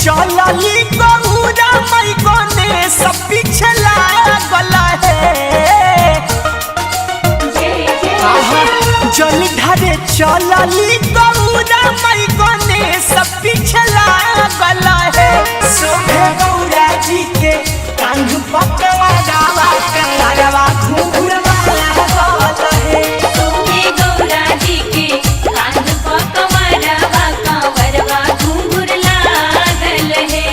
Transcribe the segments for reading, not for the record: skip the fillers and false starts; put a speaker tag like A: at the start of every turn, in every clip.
A: चलली गौरा मई गने सब पीछे लागल है। जल ढारे चलली गौरा मई गने सब पीछे लागल है। सोभे गौरा जी के कांध पकवा गावा कंगरवा घुंघुरवा लागल है।
B: सोभे गौरा जी के कांध पकवा गावा कंवरवा घुंघुर लागल है।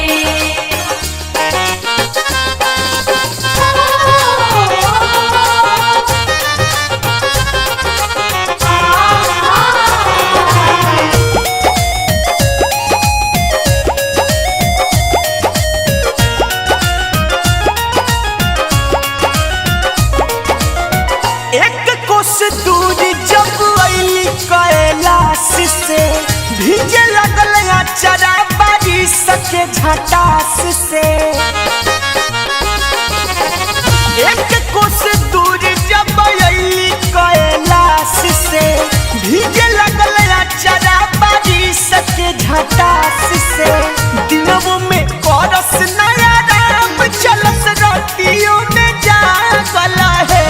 A: दूर जब अली कैलाश से भीजे लगल अचरा बारिश के झटास से। एक कोस दूर जब अली कैलाश से भीजे लगल अचरा बारिश के झटास से। दिनों में करस नया राम चलस रोटियों में जागल है।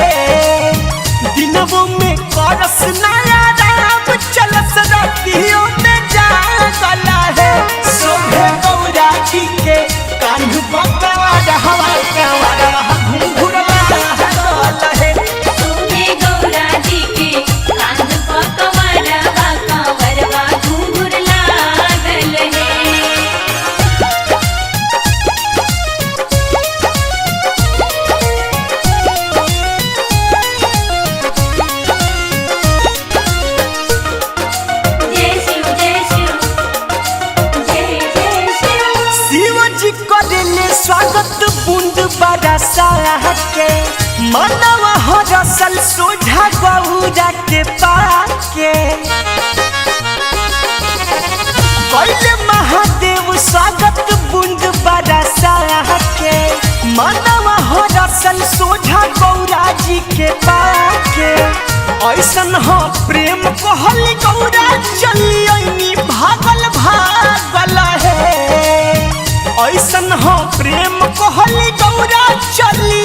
A: दिनों में करस नया राम चलस रातियों में जागल है। सोभे गौरा जी के कांध पकवा हवा कंवरवा घुंघुरवा लागल है।
B: सोभे गौरा जी के कांध पकवा गावा कंवरवा घुंघुर लागल है।
A: स्वागत बूंद बरसा के मनवा हरसल सोझा गौरा के पाके। पहले महादेव स्वागत बूंद बरसा के मनवा हरसल सोझा गौरा जी के पाके। ऐसन हो प्रेम कहल गौरा चली भागल भागल है। ऐसन हो प्रेम कहली गौरा चली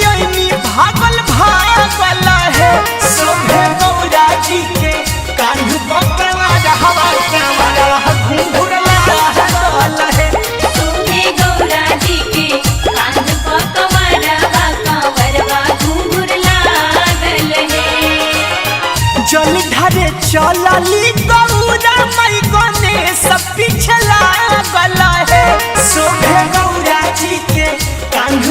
A: भागल भागल है। सोभे गौरा जी के कांध पकवा हवा कंवरवा घुंघुरवा लागल है।
B: सोभे गौरा जी के कांध पकवा गावा कंवरवा घुंघुर लागल है।
A: जल ढारे चलली गौरा मई गने सब पीछे लागल है। सोभे गौरा जी के कांध